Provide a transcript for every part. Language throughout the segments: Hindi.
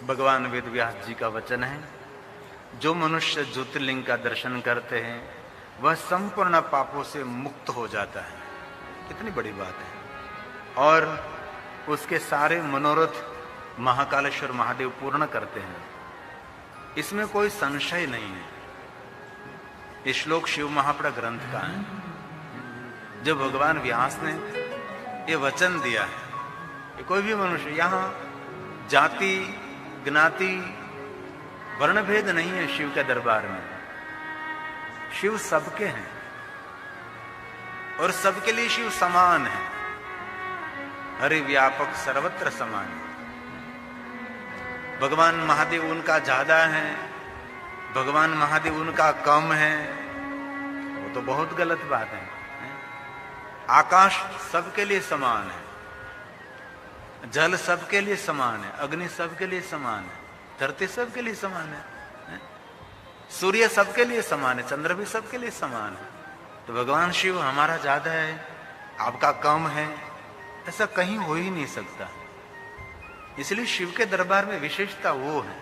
भगवान वेद व्यास जी का वचन है, जो मनुष्य ज्योतिर्लिंग का दर्शन करते हैं वह संपूर्ण पापों से मुक्त हो जाता है। कितनी बड़ी बात है। और उसके सारे मनोरथ महाकालेश्वर महादेव पूर्ण करते हैं, इसमें कोई संशय नहीं है। ये श्लोक शिव महापुराण ग्रंथ का है। जब भगवान व्यास ने ये वचन दिया है कि कोई भी मनुष्य, यहां जाति ज्ञाति वर्ण भेद नहीं है शिव के दरबार में। शिव सबके हैं और सबके लिए शिव समान है। हरि व्यापक सर्वत्र समान है। भगवान महादेव उनका ज्यादा है, भगवान महादेव उनका कम है, वो तो बहुत गलत बात है। आकाश सबके लिए समान है, जल सबके लिए समान है, अग्नि सबके लिए समान है, धरती सबके लिए समान है, सूर्य सबके लिए समान है, चंद्र भी सबके लिए समान है। तो भगवान शिव हमारा ज्यादा है, आपका कम है, ऐसा कहीं हो ही नहीं सकता। इसलिए शिव के दरबार में विशेषता वो है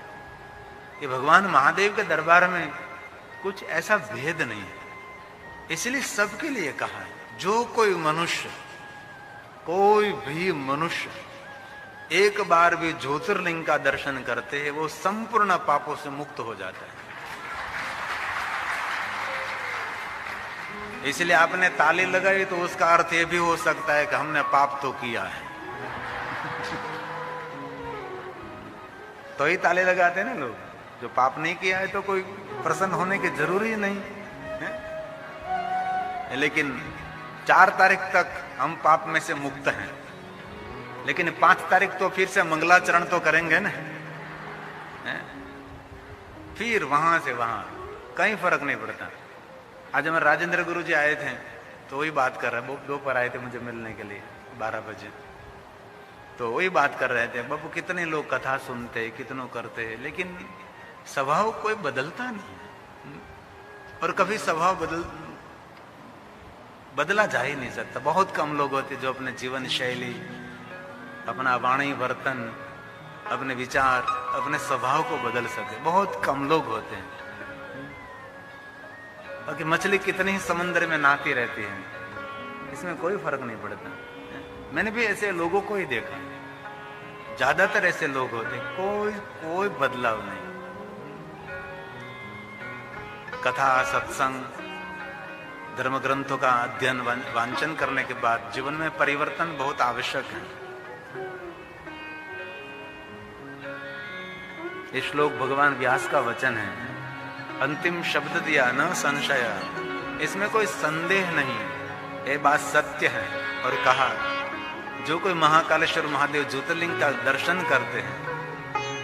कि भगवान महादेव के दरबार में कुछ ऐसा भेद नहीं है। इसलिए सबके लिए कहा है, जो कोई मनुष्य, कोई भी मनुष्य एक बार भी ज्योतिर्लिंग का दर्शन करते हैं वो संपूर्ण पापों से मुक्त हो जाता है। इसलिए आपने ताली लगाई तो उसका अर्थ ये भी हो सकता है कि हमने पाप तो किया है। तो ही ताले लगाते हैं ना लोग। जो पाप नहीं किया है तो कोई प्रसन्न होने की जरूरी नहीं है। लेकिन 4 तारीख तक हम पाप में से मुक्त हैं, लेकिन 5 तारीख तो फिर से मंगलाचरण तो करेंगे ना। फिर वहां से वहां कहीं फर्क नहीं पड़ता। आज हमारे राजेंद्र गुरु जी आए थे तो वही बात कर रहे, दोपहर आए थे मुझे मिलने के लिए 12 बजे। तो वही बात कर रहे थे, बाबू कितने लोग कथा सुनते, कितनों करते, लेकिन स्वभाव कोई बदलता नहीं। और कभी स्वभाव बदला जा ही नहीं सकता। बहुत कम लोग होते जो अपने जीवन शैली, अपना वाणी वर्तन, अपने विचार, अपने स्वभाव को बदल सके। बहुत कम लोग होते हैं। बाकी मछली कितनी ही समुद्र में नहाती रहती है, इसमें कोई फर्क नहीं पड़ता। मैंने भी ऐसे लोगों को ही देखा, ज्यादातर ऐसे लोग होते, कोई बदलाव नहीं। कथा, सत्संग, धर्म ग्रंथों का अध्ययन वांचन करने के बाद जीवन में परिवर्तन बहुत आवश्यक है। ये श्लोक भगवान व्यास का वचन है। अंतिम शब्द दिया, न संशय, इसमें कोई संदेह नहीं है, ये बात सत्य है। और कहा, जो कोई महाकालेश्वर महादेव ज्योतिर्लिंग का दर्शन करते हैं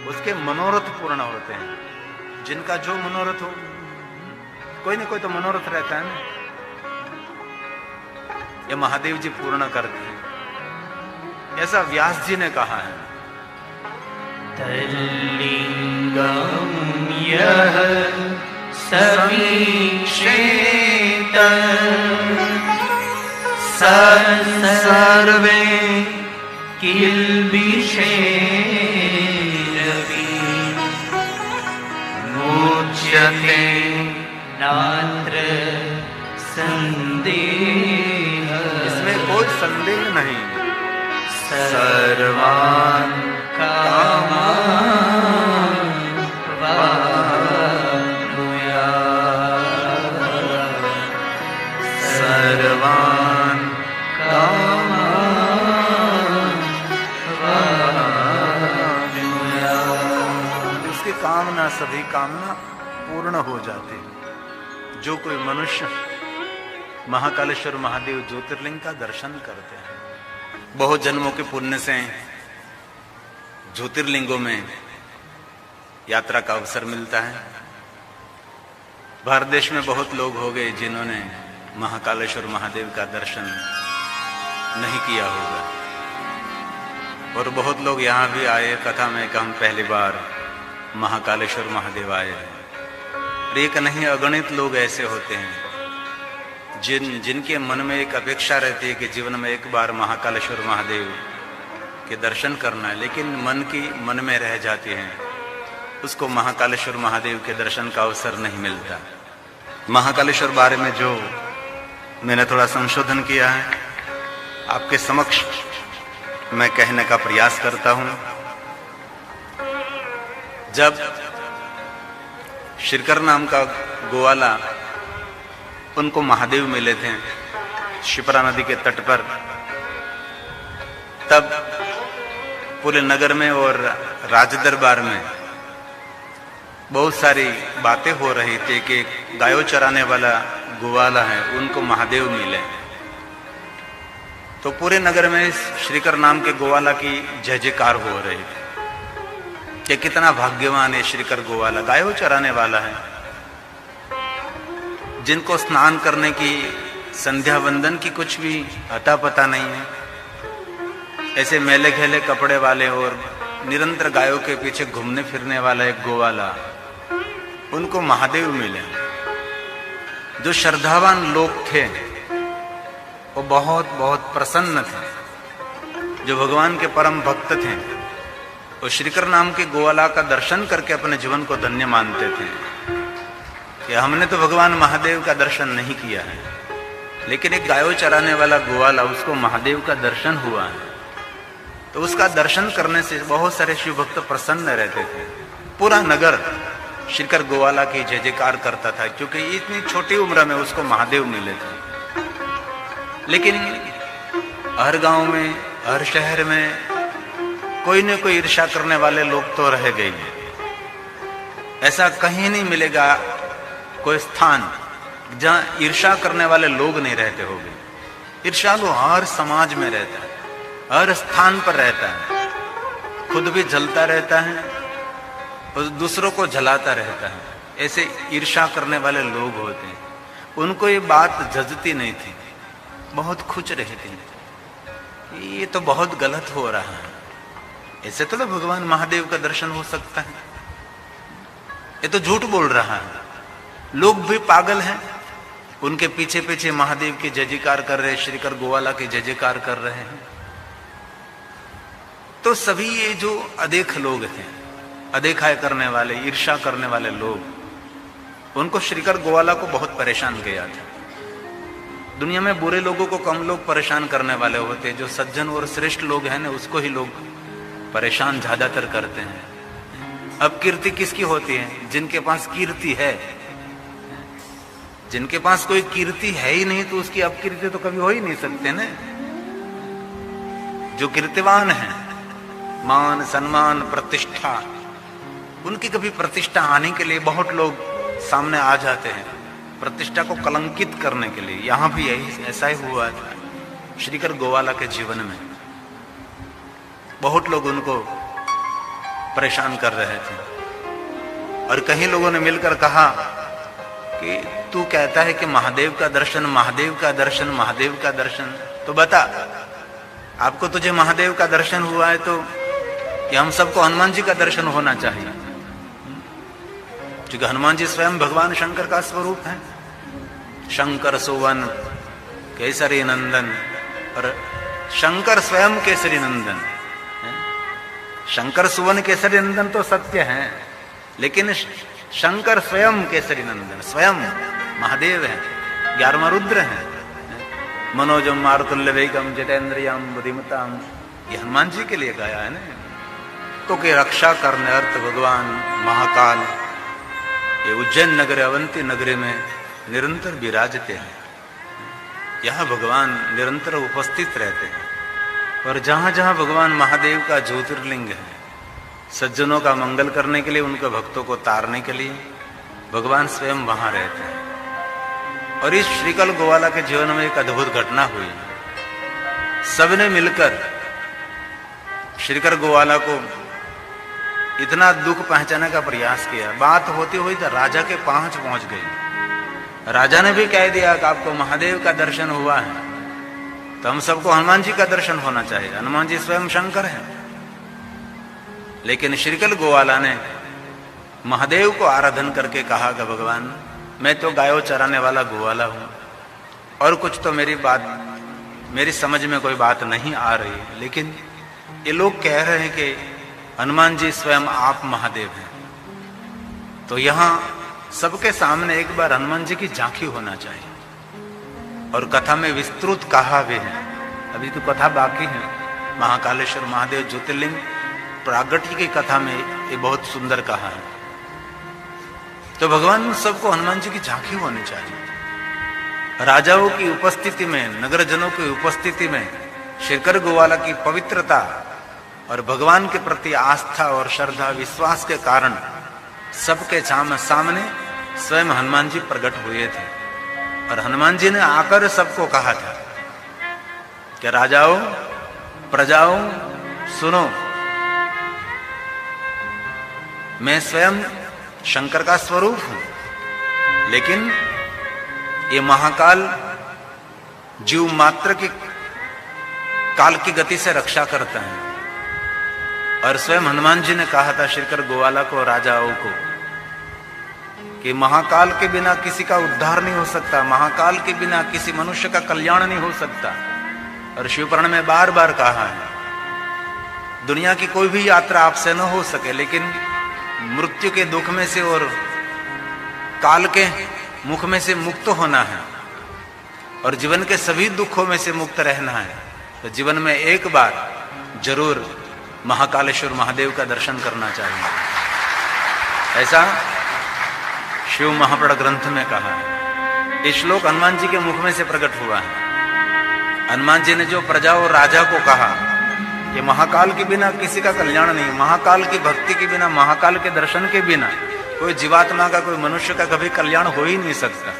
उसके मनोरथ पूर्ण होते हैं। जिनका जो मनोरथ हो, कोई ना कोई तो मनोरथ रहता है ना, ये महादेव जी पूर्ण करते हैं। ऐसा व्यास जी ने कहा है। तल्लिंगम यह समीक्षेत सर्वे किल्बिषेरपि मुच्यते नात्र संदेह। इसमें कोई संदेह नहीं। सर्वान् कामान् वाप्नुयात्। सर्वान् कामान् वाप्नुयात्। उसकी कामना, सभी कामना पूर्ण हो जाती है। जो कोई मनुष्य महाकालेश्वर महादेव ज्योतिर्लिंग का दर्शन करते हैं, बहुत जन्मों के पुण्य से ज्योतिर्लिंगों में यात्रा का अवसर मिलता है। भारत देश में बहुत लोग हो गए जिन्होंने महाकालेश्वर महादेव का दर्शन नहीं किया होगा। और बहुत लोग यहाँ भी आए कथा में कि हम पहली बार महाकालेश्वर महादेव आए हैं। और एक नहीं अगणित लोग ऐसे होते हैं जिनके मन में एक अपेक्षा रहती है कि जीवन में एक बार महाकालेश्वर महादेव के दर्शन करना है, लेकिन मन में रह जाती हैं उसको महाकालेश्वर महादेव के दर्शन का अवसर नहीं मिलता। महाकालेश्वर बारे में जो मैंने थोड़ा संशोधन किया है, आपके समक्ष मैं कहने का प्रयास करता हूं। जब श्रीकर नाम का गोवाला, उनको महादेव मिले थे शिप्रा नदी के तट पर, तब पूरे नगर में और राज दरबार में बहुत सारी बातें हो रही थी कि गायों चराने वाला गोवाला है, उनको महादेव मिले। तो पूरे नगर में श्रीकर नाम के गोवाला की जय जयकार हो रही थी कि कितना भाग्यवान है श्रीकर गोवाला, गायों चराने वाला है, जिनको स्नान करने की, संध्या वंदन की कुछ भी अता पता नहीं है। ऐसे मेले खेले कपड़े वाले और निरंतर गायों के पीछे घूमने फिरने वाला एक गोवाला, उनको महादेव मिले। जो श्रद्धावान लोग थे वो बहुत बहुत प्रसन्न थे। जो भगवान के परम भक्त थे वो श्रीकर नाम के गोवाला का दर्शन करके अपने जीवन को धन्य मानते थे कि हमने तो भगवान महादेव का दर्शन नहीं किया है, लेकिन एक गायों चराने वाला गोवाला, उसको महादेव का दर्शन हुआ है। तो उसका दर्शन करने से बहुत सारे शिव भक्त प्रसन्न रहते थे। पूरा नगर श्रीकर गोवाला की जय जयकार करता था, क्योंकि इतनी छोटी उम्र में उसको महादेव मिले थे। लेकिन हर गांव में, हर शहर में कोई न कोई ईर्ष्या करने वाले लोग तो रह गए। ऐसा कहीं नहीं मिलेगा कोई स्थान जहां ईर्ष्या करने वाले लोग नहीं रहते होंगे। ईर्ष्यालु हर समाज में रहता है, हर स्थान पर रहता है, खुद भी जलता रहता है और दूसरों को जलाता रहता है। ऐसे ईर्ष्या करने वाले लोग होते हैं। उनको ये बात जजती नहीं थी, बहुत खुश रहती थी। ये तो बहुत गलत हो रहा है, ऐसे तो भगवान महादेव का दर्शन हो सकता है, ये तो झूठ बोल रहा है। लोग भी पागल हैं, उनके पीछे पीछे महादेव की जय जयकार कर रहे, श्रीकर गोवाला की जय जयकार कर रहे हैं। तो सभी ये जो अदेख लोग थे, अदेखा करने वाले, ईर्ष्या करने वाले लोग, उनको श्रीकर गोवाला को बहुत परेशान किया था। दुनिया में बुरे लोगों को कम लोग परेशान करने वाले होते, जो सज्जन और श्रेष्ठ लोग हैं ना, उसको ही लोग परेशान ज्यादातर करते हैं। अब कीर्ति किसकी होती है? जिनके पास कीर्ति है। जिनके पास कोई कीर्ति है ही नहीं तो उसकी अपकीर्ति तो कभी हो ही नहीं सकते ना। जो कीर्तिवान है, मान सम्मान प्रतिष्ठा, उनकी कभी प्रतिष्ठा आने के लिए बहुत लोग सामने आ जाते हैं, प्रतिष्ठा को कलंकित करने के लिए। यहां भी यही ऐसा ही हुआ था श्रीकर गोवाला के जीवन में। बहुत लोग उनको परेशान कर रहे थे और कई लोगों ने मिलकर कहा कि तू कहता है कि महादेव का दर्शन, महादेव का दर्शन, महादेव का दर्शन, तो बता आपको, तुझे महादेव का दर्शन हुआ है तो कि हम सबको हनुमान जी का दर्शन होना चाहिए, क्योंकि हनुमान जी स्वयं भगवान शंकर का स्वरूप है। शंकर सुवन केसरी नंदन, और शंकर स्वयं केसरी नंदन। शंकर सुवन केसरी नंदन तो सत्य है, लेकिन शंकर स्वयं केसरी नंदन, स्वयं महादेव है, 11वां रुद्र है। मनोजम मारुतुल्य वेगम जितेंद्रियम बुद्धिमताम, ये हनुमान जी के लिए गाया है ना। तो के रक्षा करने अर्थ भगवान महाकाल ये उज्जैन नगर, अवंती नगरी में निरंतर विराजते हैं। यहाँ भगवान निरंतर उपस्थित रहते हैं, और जहां जहां भगवान महादेव का ज्योतिर्लिंग है, सज्जनों का मंगल करने के लिए, उनके भक्तों को तारने के लिए भगवान स्वयं वहां रहते हैं। और इस श्रीकर गोवाला के जीवन में एक अद्भुत घटना हुई। सबने मिलकर श्रीकर गोवाला को इतना दुख पहुंचाने का प्रयास किया। बात होती हुई तो राजा के पहुंच गई। राजा ने भी कह दिया कि आपको महादेव का दर्शन हुआ है तो हम सबको हनुमान जी का दर्शन होना चाहिए, हनुमान जी स्वयं शंकर है। लेकिन श्रीकर गोवाला ने महादेव को आराधन करके कहा कि भगवान, मैं तो गायों चराने वाला गोवाला हूं और कुछ तो मेरी समझ में कोई बात नहीं आ रही, लेकिन ये लोग कह रहे हैं कि हनुमान जी स्वयं आप महादेव हैं, तो यहां सबके सामने एक बार हनुमान जी की झांकी होना चाहिए। और कथा में विस्तृत कहा भी है, अभी तो कथा बाकी है। महाकालेश्वर महादेव ज्योतिर्लिंग प्रागट्य की कथा में ये बहुत सुंदर कहा है। तो भगवान सबको हनुमान जी की झांकी होनी चाहिए। राजाओं की उपस्थिति में, नगरजनों की उपस्थिति में श्रीकर गोवाला की पवित्रता और भगवान के प्रति आस्था और श्रद्धा विश्वास के कारण सबके सामने स्वयं हनुमान जी प्रकट हुए थे। और हनुमान जी ने आकर सबको कहा था कि राजाओं, प्रजाओं, सुनो, मैं स्वयं शंकर का स्वरूप हूं, लेकिन ये महाकाल जीव मात्र की काल की गति से रक्षा करता है। और स्वयं हनुमान जी ने कहा था श्रीकर गोवाला को, राजाओं को, कि महाकाल के बिना किसी का उद्धार नहीं हो सकता, महाकाल के बिना किसी मनुष्य का कल्याण नहीं हो सकता। और शिवपुराण में बार बार कहा है, दुनिया की कोई भी यात्रा आपसे न हो सके, लेकिन मृत्यु के दुख में से और काल के मुख में से मुक्त होना है और जीवन के सभी दुखों में से मुक्त रहना है। तो जीवन में एक बार जरूर महाकालेश्वर महादेव का दर्शन करना चाहिए। ऐसा शिव महापुराण ग्रंथ में कहा है। ये श्लोक हनुमान जी के मुख में से प्रकट हुआ है। हनुमान जी ने जो प्रजा और राजा को कहा कि महाकाल के बिना किसी का कल्याण नहीं, महाकाल की भक्ति के बिना, महाकाल के दर्शन के बिना कोई जीवात्मा का, कोई मनुष्य का कभी कल्याण हो ही नहीं सकता।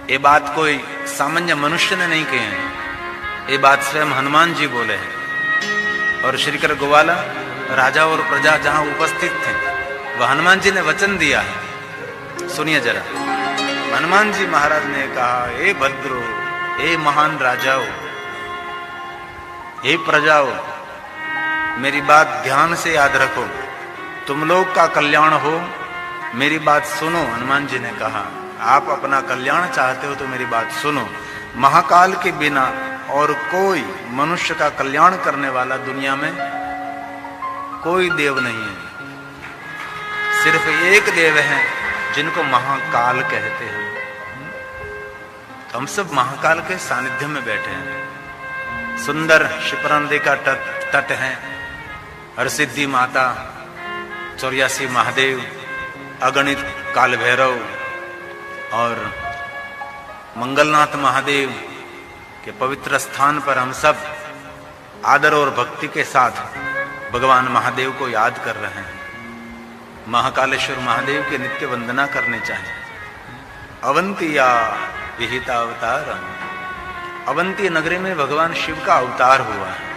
ये बात कोई सामान्य मनुष्य ने नहीं कही है, ये बात स्वयं हनुमान जी बोले हैं। और श्रीकर गोवाला राजा और प्रजा जहां उपस्थित थे, वह हनुमान जी ने वचन दिया है। सुनिए जरा, हनुमान जी महाराज ने कहा, हे भद्रो, हे महान राजाओं, हे प्रजाओं, मेरी बात ध्यान से याद रखो, तुम लोग का कल्याण हो, मेरी बात सुनो। हनुमान जी ने कहा, आप अपना कल्याण चाहते हो तो मेरी बात सुनो। महाकाल के बिना और कोई मनुष्य का कल्याण करने वाला दुनिया में कोई देव नहीं है। सिर्फ एक देव है जिनको महाकाल कहते हैं। तो हम सब महाकाल के सानिध्य में बैठे हैं। सुंदर शिप्रा नदी का तट है, हरसिद्धि माता, 84 महादेव, अगणित काल भैरव और मंगलनाथ महादेव के पवित्र स्थान पर हम सब आदर और भक्ति के साथ भगवान महादेव को याद कर रहे हैं। महाकालेश्वर महादेव की नित्य वंदना करनी चाहिए। अवंतिया विहिता अवतार, अवंती नगरी में भगवान शिव का अवतार हुआ है।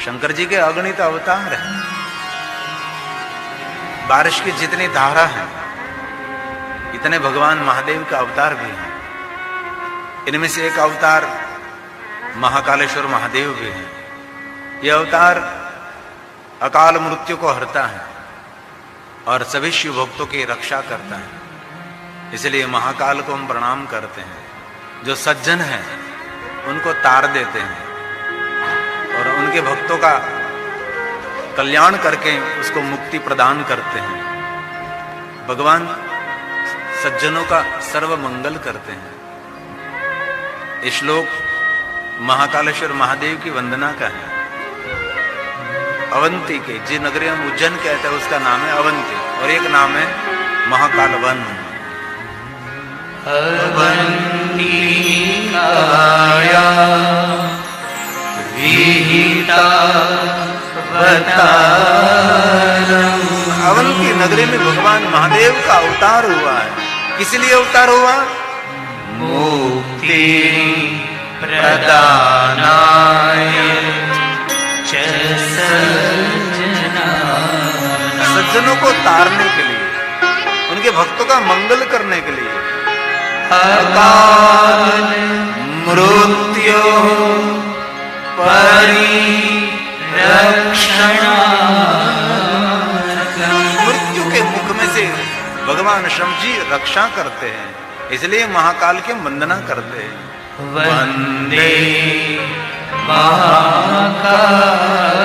शंकर जी के अगणित अवतार है। बारिश की जितनी धारा है, इतने भगवान महादेव का अवतार भी है। इनमें से एक अवतार महाकालेश्वर महादेव भी है। यह अवतार अकाल मृत्यु को हरता है और सभी शिव भक्तों की रक्षा करता है। इसलिए महाकाल को हम प्रणाम करते हैं। जो सज्जन हैं उनको तार देते हैं और उनके भक्तों का कल्याण करके उसको मुक्ति प्रदान करते हैं। भगवान सज्जनों का सर्व मंगल करते हैं। ये श्लोक महाकालेश्वर महादेव की वंदना का है। अवंती के, जी नगरी हम उज्जैन कहते हैं, उसका नाम है अवंती, और एक नाम है महाकाल वन। अवंती काया विहिता अवंती नगरी में भगवान महादेव का अवतार हुआ है। किस लिए अवतार हुआ? मुक्ति प्रदानाय सज्जनों को तारने के लिए, उनके भक्तों का मंगल करने के लिए। अकाल मृत्यु मृत्यु के मुख में से भगवान शंकर जी रक्षा करते हैं, इसलिए महाकाल की वंदना करते हैं। वंदे महाकाल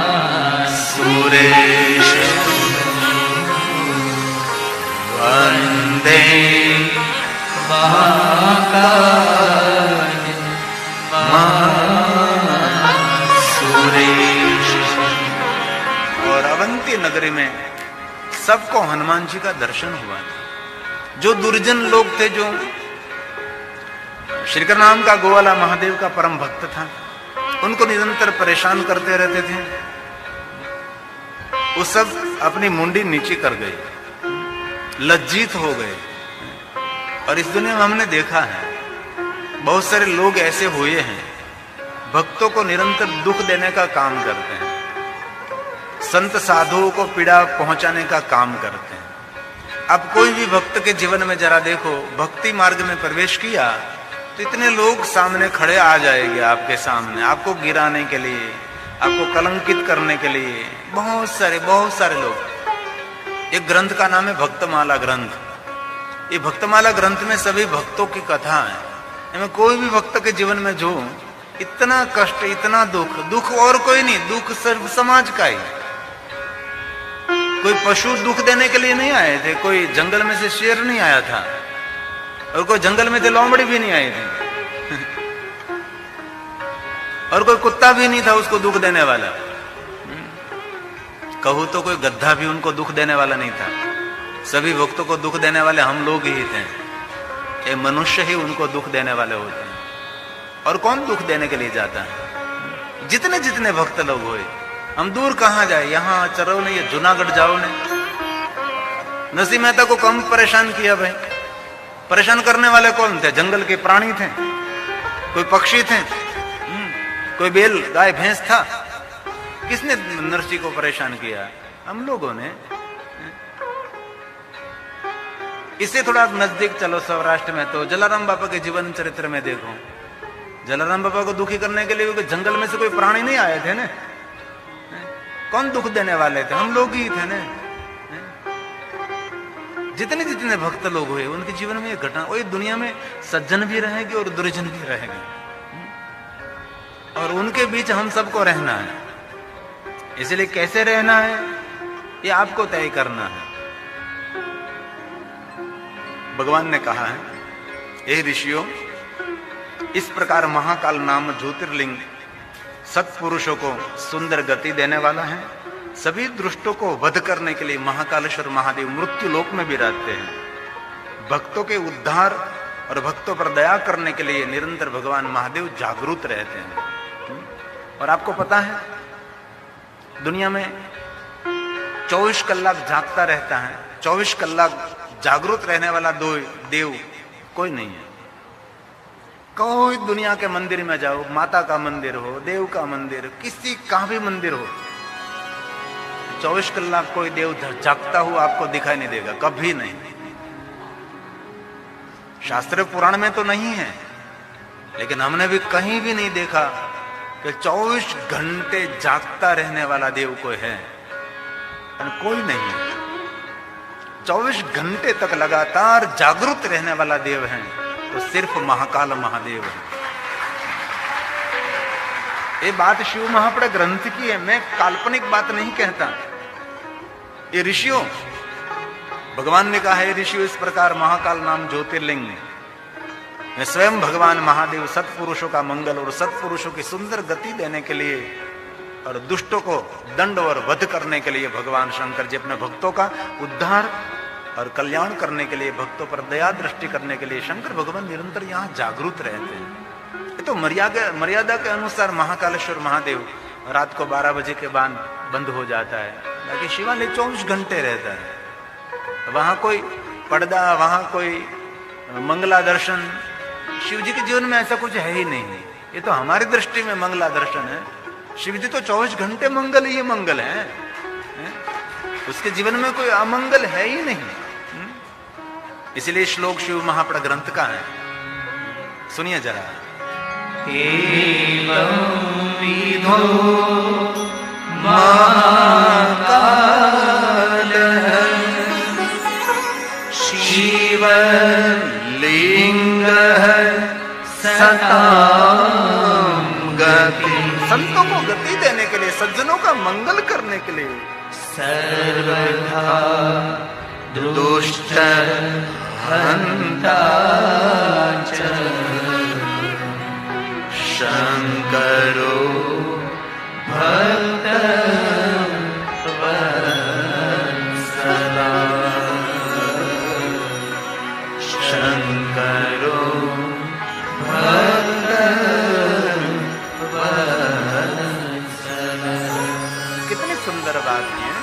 महासुर सुरेश वंदे महाकाल महासुरेश। और अवंती नगरी में सबको हनुमान जी का दर्शन हुआ था। जो दुर्जन लोग थे, जो श्रीकर नाम का गोवाला महादेव का परम भक्त था, उनको निरंतर परेशान करते रहते थे, वो सब अपनी मुंडी नीचे कर गए, लज्जित हो गए। और इस दुनिया में हमने देखा है बहुत सारे लोग ऐसे हुए हैं, भक्तों को निरंतर दुख देने का काम करते हैं, संत साधुओं को पीड़ा पहुंचाने का काम करते हैं। अब कोई भी भक्त के जीवन में जरा देखो, भक्ति मार्ग में प्रवेश किया तो इतने लोग सामने खड़े आ जाएंगे आपके सामने, आपको गिराने के लिए, आपको कलंकित करने के लिए, बहुत सारे लोग। एक ग्रंथ का नाम है भक्तमाला ग्रंथ। ये भक्तमाला ग्रंथ में सभी भक्तों की कथा है। इनमें कोई भी भक्त के जीवन में जो इतना कष्ट, इतना दुख और कोई नहीं, दुख सिर्फ समाज का ही। कोई पशु दुख देने के लिए नहीं आए थे, कोई जंगल में से शेर नहीं आया था, और कोई जंगल में से लोमड़ी भी नहीं आए थे, और कोई कुत्ता भी नहीं था उसको दुख देने वाला। कहूं तो कोई गधा भी उनको दुख देने वाला नहीं था। सभी भक्तों को दुख देने वाले हम लोग ही थे। ये मनुष्य ही उनको दुख देने वाले होते हैं। और कौन दुख देने के लिए जाता है? जितने जितने भक्त लोग हुए, हम दूर कहां जाए, यहां चरौने या जूनागढ़ जाओ ने। नरसिंह मेहता को कम परेशान किया भाई। परेशान करने वाले कौन थे? जंगल के प्राणी थे, कोई पक्षी थे, कोई बैल गाय भैंस था। किसने नरसिंह को परेशान किया? हम लोगों ने। इससे थोड़ा नजदीक चलो, सौराष्ट्र में तो जलाराम बाबा के जीवन चरित्र में देखो। जलाराम बाबा को दुखी करने के लिए जंगल में से कोई प्राणी नहीं आए थे ना। कौन दुख देने वाले थे? हम लोग ही थे ना। जितने जितने भक्त लोग हुए उनके जीवन में ये घटना, वही दुनिया में सज्जन भी रहेंगे और दुर्जन भी रहेंगे, और उनके बीच हम सबको रहना है। इसलिए कैसे रहना है ये आपको तय करना है। भगवान ने कहा है, हे ऋषियों, इस प्रकार महाकाल नाम ज्योतिर्लिंग सत्पुरुषों को सुंदर गति देने वाला है। सभी दुष्टों को वध करने के लिए महाकालेश्वर महादेव मृत्यु लोक में भी रहते हैं। भक्तों के उद्धार और भक्तों पर दया करने के लिए निरंतर भगवान महादेव जागरूक रहते हैं। और आपको पता है दुनिया में 24 कलाक जागता रहता है, 24 कलाक जागरूक रहने वाला देव कोई नहीं है। कोई दुनिया के मंदिर में जाओ, माता का मंदिर हो, देव का मंदिर, किसी का भी मंदिर हो, 24 कलाक कोई देव जागता हुआ आपको दिखाई नहीं देगा, कभी नहीं। शास्त्र पुराण में तो नहीं है, लेकिन हमने भी कहीं भी नहीं देखा कि 24 घंटे जागता रहने वाला देव कोई है। कोई नहीं। 24 घंटे तक लगातार जागरूक रहने वाला देव है तो सिर्फ महाकाल महादेव है। ये बात शिव महापुराण ग्रंथ की है, मैं काल्पनिक बात नहीं कहता। ये ऋषियों, भगवान ने कहा है, ऋषियों इस प्रकार महाकाल नाम ज्योतिर्लिंग में स्वयं भगवान महादेव सत्पुरुषों का मंगल और सत्पुरुषों की सुंदर गति देने के लिए और दुष्टों को दंड और वध करने के लिए भगवान शंकर जी अपने भक्तों का उद्धार और कल्याण करने के लिए, भक्तों पर दया दृष्टि करने के लिए शंकर भगवान निरंतर यहाँ जागरूक रहते हैं। ये तो मर्यादा के अनुसार महाकालेश्वर महादेव रात को 12 बजे के बाद बंद हो जाता है, बाकी शिवालय 24 घंटे रहता है। वहां कोई पर्दा, वहां कोई मंगला दर्शन, शिव जी के जीवन में ऐसा कुछ है ही नहीं। ये तो हमारी दृष्टि में मंगला दर्शन है। शिव जी तो 24 घंटे मंगल ही मंगल है, उसके जीवन में कोई अमंगल है ही नहीं। इसलिए श्लोक शिव महापुराण ग्रंथ का है, सुनिए जरा। विधो महाकाल शिवलिंग सतां गति। संतों को गति देने के लिए, सज्जनों का मंगल करने के लिए सर्वथा दुष्ट हंता च शंकरो भक्त वत्सला शंकरो भक्त वत्सला। कितनी सुंदर बात है।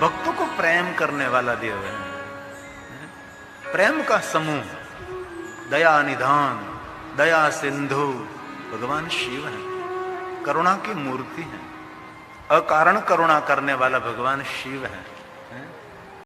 भक्तों को प्रेम करने वाला देव है, प्रेम का समूह, दया निधान, दया सिंधु भगवान शिव है, करुणा की मूर्ति है, अकारण करुणा करने वाला भगवान शिव है।